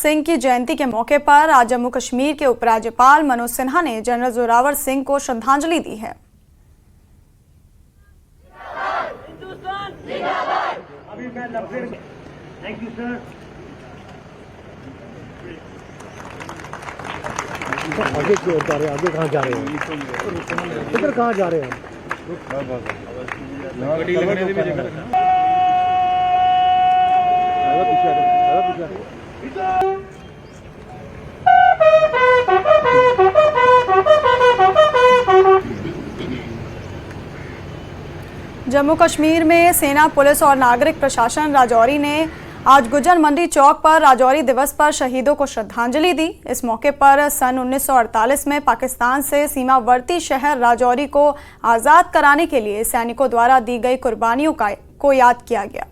सिंह की जयंती के मौके पर आज जम्मू कश्मीर के उपराज्यपाल मनोज सिन्हा ने जनरल जोरावर सिंह को श्रद्धांजलि दी है। Thank you sir. आगे की ओर जा रहे हैं, आगे कहाँ जा रहे हैं, इधर कहाँ जा रहे हैं? जम्मू कश्मीर में सेना, पुलिस और नागरिक प्रशासन राजौरी ने आज गुज्जर मंडी चौक पर राजौरी दिवस पर शहीदों को श्रद्धांजलि दी। इस मौके पर सन 1948 में पाकिस्तान से सीमावर्ती शहर राजौरी को आज़ाद कराने के लिए सैनिकों द्वारा दी गई कुर्बानियों को याद किया गया।